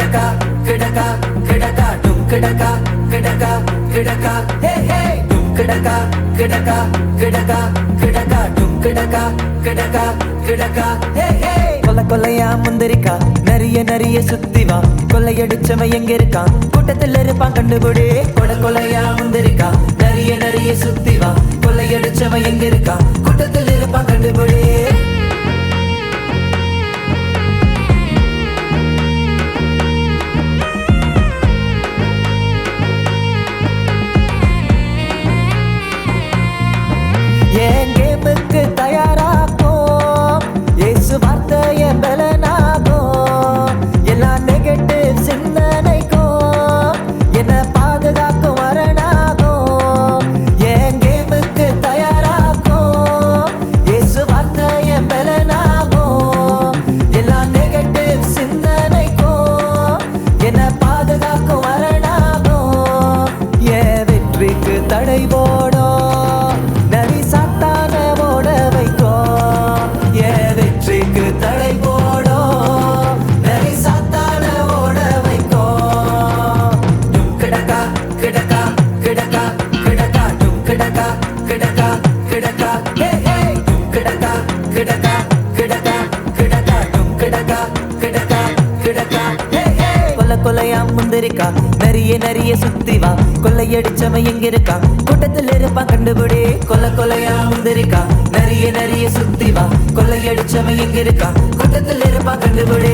கிடக்கா கிடக்கா கிடக்கா டும் கிடக்கா கிடக்கா கிடக்கா ஹே ஹே டும் கிடக்கா கிடக்கா கிடக்கா கிடக்கா டும் கிடக்கா கிடக்கா கிடக்கா ஹே ஹே கொல்ல கொல்லையா முந்திரிக்கா நிறைய நிறைய சுத்தி வா கொள்ளையடிச்சவன் எங்க இருக்கான் கூட்டத்தில் இருப்பான் கண்டுபிடி கொட கொலையா முந்திரிக்கா நிறைய நிறைய சுத்தி வா கொள்ளையடிச்சவன் எங்க இருக்கான் கூட்டத்தில் இருப்பான் கண்டுபிடி என் கேமுக்கு தயாராகும் இயேசு வார்த்தைய பலனாகும் எல்லா நெகட்டிவ் சிந்தனைக்கும் என்ன பாதுகாக்கும் வரனாகும் என் கேமுக்கு தயாராகும் இயேசு வார்த்தைய பலனாகும் எல்லா நெகட்டிவ் சிந்தனைக்கும் என்ன பாதுகாக்கும் வரனாகும் என் வெற்றிக்கு தடை போடும் தடை போடும் நரி சாத்தான ஓட வைக்கும் டும் கிடக்கா கிடக்கா கிடக்கா கிடக்கா டும் கிடக்கா கிடக்கா கிடக்கா ஹே ஹே டும் கிடக்கா கிடக்கா கிடக்கா கிடக்கா டும் கிடக்கா கிடக்கா கிடக்கா ஹே ஹே கொல்ல கொலையா முந்திரிக்கா நிறைய நிறைய சுத்தி வா கொள்ளையடிச்சவன் எங்க இருக்கான் கூட்டத்தில் இருப்பான் கண்டுபிடி கொல்ல கொலையா முந்திரிக்கா நிறைய நிறைய சுத்தி வா கொள்ளையடிச்சவன் எங்க இருக்கான் கூட்டத்தில் இருப்பான் கண்டுபிடி